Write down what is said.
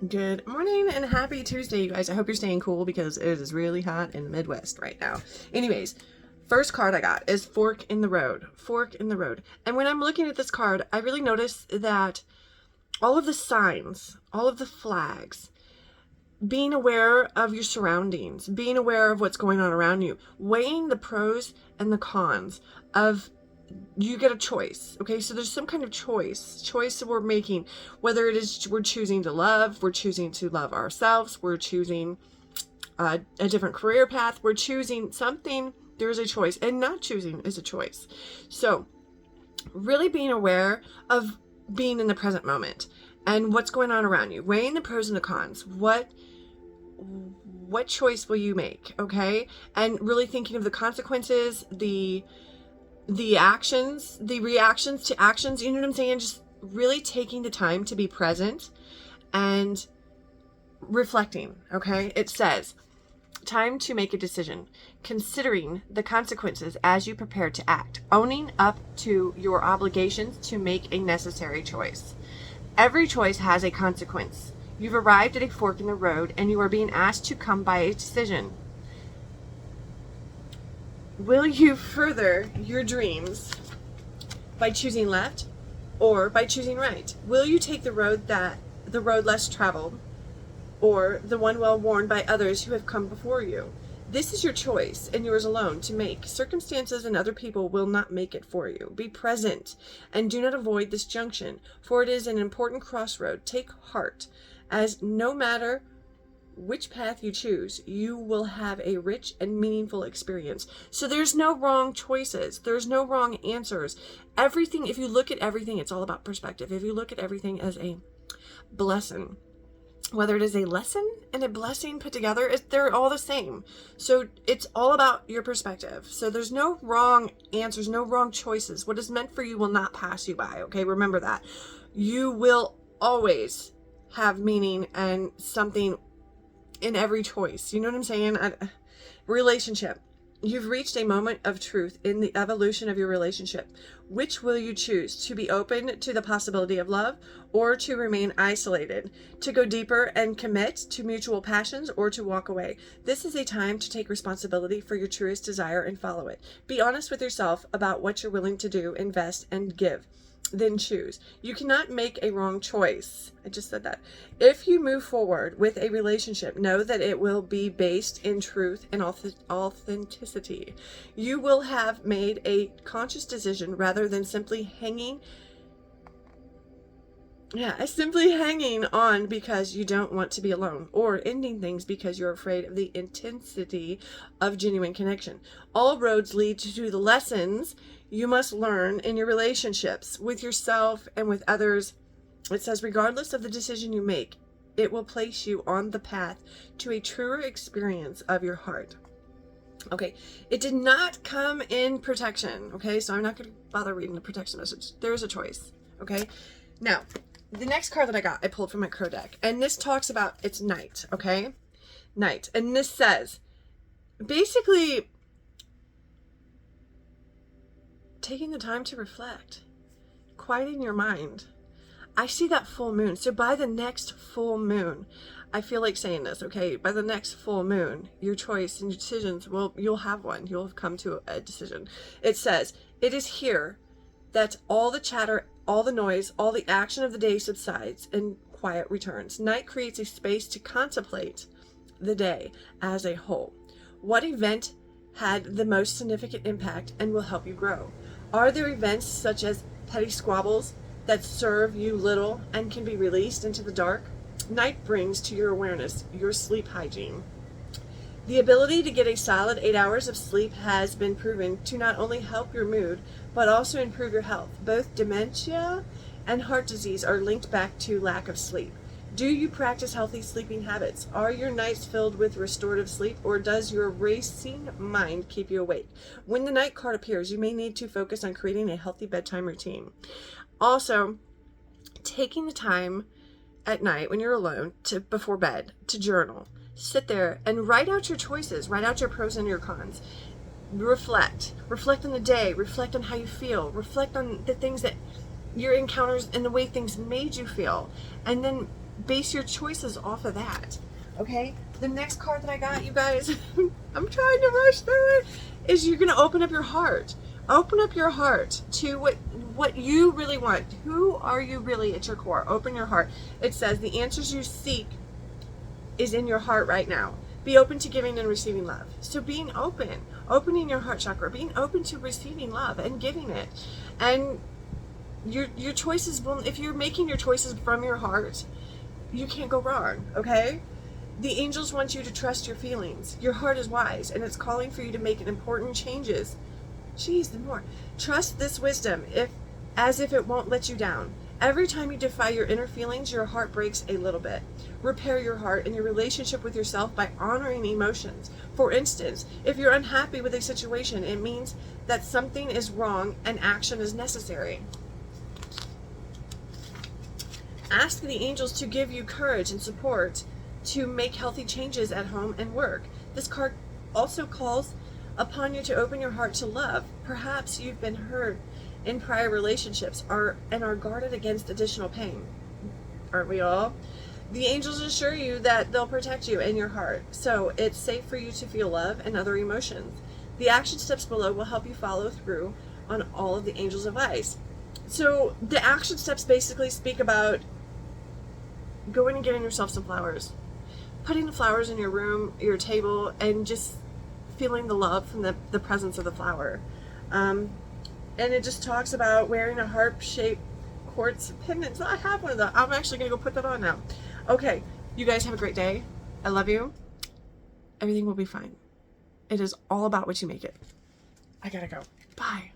Good morning and happy Tuesday, you guys. I hope you're staying cool because it is really hot in the Midwest right now. Anyways, first card I got is Fork in the Road. Fork in the Road. And when I'm looking at this card, I really notice that all of the signs, all of the flags, being aware of your surroundings, being aware of what's going on around you, weighing the pros and the cons of, you get a choice. Okay, so there's some kind of choice that we're making, whether it is we're choosing to love, we're choosing to love ourselves, we're choosing a different career path, we're choosing something. There's a choice, and not choosing is a choice. So really being aware of being in the present moment and what's going on around you, weighing the pros and the cons. What choice will you make? Okay, and really thinking of the consequences, the actions, the reactions to actions, you know what I'm saying? Just really taking the time to be present and reflecting, okay? It says, time to make a decision, considering the consequences as you prepare to act, owning up to your obligations to make a necessary choice. Every choice has a consequence. You've arrived at a fork in the road and you are being asked to come by a decision. Will you further your dreams by choosing left or by choosing right? Will you take the road less traveled, or the one well worn by others who have come before you? This is your choice and yours alone to make. Circumstances and other people will not make it for you. Be present and do not avoid this junction, for it is an important crossroad. Take heart, as no matter which path you choose, you will have a rich and meaningful experience. So there's no wrong choices. There's no wrong answers. Everything, if you look at everything, it's all about perspective. If you look at everything as a blessing, whether it is a lesson and a blessing put together, they're all the same. So it's all about your perspective. So there's no wrong answers, no wrong choices. What is meant for you will not pass you by. Okay, remember that. You will always have meaning and something in every choice. You know what I'm saying? Relationship. You've reached a moment of truth in the evolution of your relationship. Which will you choose? To be open to the possibility of love, or to remain isolated? To go deeper and commit to mutual passions, or to walk away? This is a time to take responsibility for your truest desire and follow it. Be honest with yourself about what you're willing to do, invest, and give. Then choose. You cannot make a wrong choice. I just said that. If you move forward with a relationship, know that it will be based in truth and authenticity. You will have made a conscious decision rather than simply hanging on because you don't want to be alone, or ending things because you're afraid of the intensity of genuine connection. All roads lead to the lessons you must learn in your relationships with yourself and with others. It says, regardless of the decision you make, it will place you on the path to a truer experience of your heart. Okay, it did not come in protection. Okay, so I'm not going to bother reading the protection message. There is a choice. Okay, now the next card that I pulled from my crow deck, and this talks about, it's night. Okay, night, and this says basically taking the time to reflect, quieting your mind. I see that full moon. So by the next full moon, I feel like saying this, okay? By the next full moon, your choice and your decisions, well, you'll have one. You'll have come to a decision. It says, it is here that all the chatter, all the noise, all the action of the day subsides and quiet returns. Night creates a space to contemplate the day as a whole. What event had the most significant impact and will help you grow? Are there events such as petty squabbles that serve you little and can be released into the dark? Night brings to your awareness your sleep hygiene. The ability to get a solid 8 hours of sleep has been proven to not only help your mood, but also improve your health. Both dementia and heart disease are linked back to lack of sleep. Do you practice healthy sleeping habits? Are your nights filled with restorative sleep, or does your racing mind keep you awake? When the night card appears, you may need to focus on creating a healthy bedtime routine. Also, taking the time at night when you're alone before bed to journal. Sit there and write out your choices, write out your pros and your cons. Reflect on the day, reflect on how you feel, reflect on the things that your encounters and the way things made you feel, and then base your choices off of that. Okay? The next card that I got, you guys, I'm trying to rush through it, is you're going to open up your heart. Open up your heart to what you really want. Who are you really at your core? Open your heart. It says the answers you seek is in your heart right now. Be open to giving and receiving love. So being open, opening your heart chakra, being open to receiving love and giving it. And your choices will, if you're making your choices from your heart, you can't go wrong, okay? The angels want you to trust your feelings. Your heart is wise, and it's calling for you to make important changes. Jeez, the more. Trust this wisdom as if it won't let you down. Every time you defy your inner feelings, your heart breaks a little bit. Repair your heart and your relationship with yourself by honoring emotions. For instance, if you're unhappy with a situation, it means that something is wrong and action is necessary. Ask the angels to give you courage and support to make healthy changes at home and work. This card also calls upon you to open your heart to love. Perhaps you've been hurt in prior relationships and are guarded against additional pain. Aren't we all? The angels assure you that they'll protect you and your heart, so it's safe for you to feel love and other emotions. The action steps below will help you follow through on all of the angels' advice. So the action steps basically speak about going and getting yourself some flowers, putting the flowers in your room, your table, and just feeling the love from the presence of the flower. And it just talks about wearing a heart-shaped quartz pendant. So I have one of those. I'm actually going to go put that on now. Okay, you guys have a great day. I love you. Everything will be fine. It is all about what you make it. I gotta go. Bye.